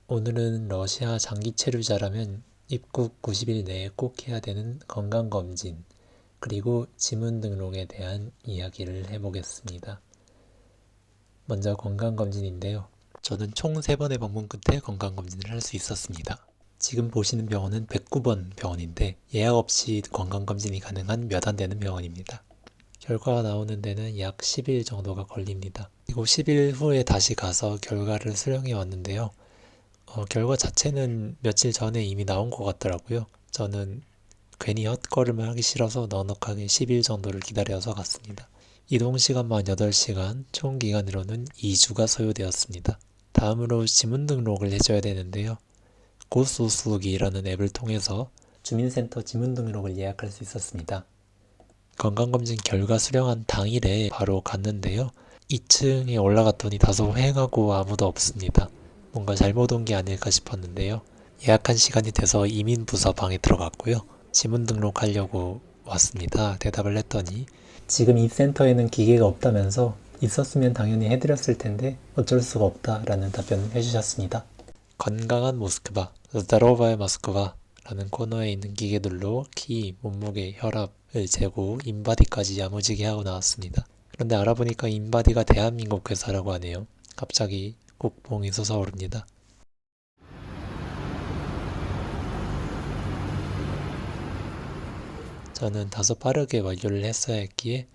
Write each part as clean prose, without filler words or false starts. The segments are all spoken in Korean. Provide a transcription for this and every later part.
오늘은 러시아 장기 체류자라면 입국 90일 내에 꼭 해야 되는 건강검진, 그리고 지문 등록에 대한 이야기를 해보겠습니다. 먼저 건강검진인데요. 저는 총 3번의 방문 끝에 건강검진을 할 수 있었습니다. 지금 보시는 병원은 109번 병원인데 예약 없이 건강검진이 가능한 몇 안 되는 병원입니다. 결과가 나오는 데는 약 10일 정도가 걸립니다. 그리고 10일 후에 다시 가서 결과를 수령해 왔는데요. 결과 자체는 며칠 전에 이미 나온 것 같더라고요. 저는 괜히 헛걸음을 하기 싫어서 넉넉하게 10일 정도를 기다려서 갔습니다. 이동 시간만 8시간, 총 기간으로는 2주가 소요되었습니다. 다음으로 지문 등록을 해줘야 되는데요. 고수수기라는 앱을 통해서 주민센터 지문 등록을 예약할 수 있었습니다. 건강검진 결과 수령한 당일에 바로 갔는데요. 2층에 올라갔더니 다소 휑하고 아무도 없습니다. 뭔가 잘못 온 게 아닐까 싶었는데요. 예약한 시간이 돼서 이민부서 방에 들어갔고요. 지문 등록하려고 왔습니다. 대답을 했더니 지금 이 센터에는 기계가 없다면서 있었으면 당연히 해드렸을 텐데 어쩔 수가 없다라는 답변을 해주셨습니다. 건강한 모스크바, zdorova의 모스크바 라는 코너에 있는 기계들로 키, 몸무게, 혈압을 재고 인바디까지 야무지게 하고 나왔습니다. 그런데 알아보니까 인바디가 대한민국 회사라고 하네요. 갑자기 국뽕이 솟아오릅니다. 저는 다소 빠르게 완료를 했어야 했기에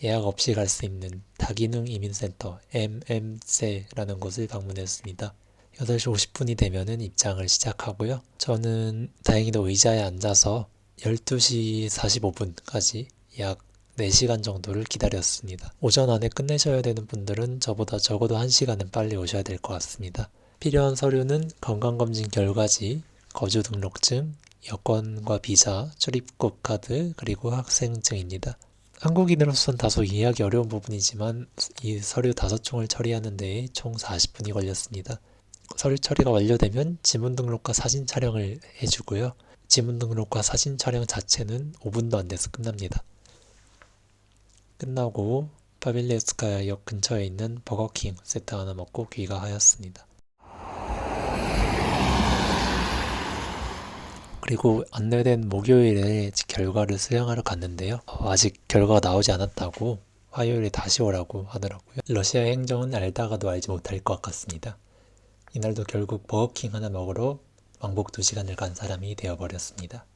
예약 없이 갈 수 있는 다기능 이민센터 MMC라는 곳을 방문했습니다. 8시 50분이 되면은 입장을 시작하고요. 저는 다행히도 의자에 앉아서 12시 45분까지 약 4시간 정도를 기다렸습니다. 오전 안에 끝내셔야 되는 분들은 저보다 적어도 1시간은 빨리 오셔야 될 것 같습니다. 필요한 서류는 건강검진 결과지, 거주등록증, 여권과 비자, 출입국 카드, 그리고 학생증입니다. 한국인으로서는 다소 이해하기 어려운 부분이지만 이 서류 5총을 처리하는 데에 총 40분이 걸렸습니다. 서류 처리가 완료되면 지문 등록과 사진 촬영을 해주고요. 지문 등록과 사진 촬영 자체는 5분도 안 돼서 끝납니다. 끝나고 파빌레스카야 역 근처에 있는 버거킹 세트 하나 먹고 귀가하였습니다. 그리고 안내된 목요일에 결과를 수령하러 갔는데요. 아직 결과가 나오지 않았다고 화요일에 다시 오라고 하더라고요. 러시아 행정은 알다가도 알지 못할 것 같습니다. 이날도 결국 버거킹 하나 먹으러 왕복 2시간을 간 사람이 되어버렸습니다.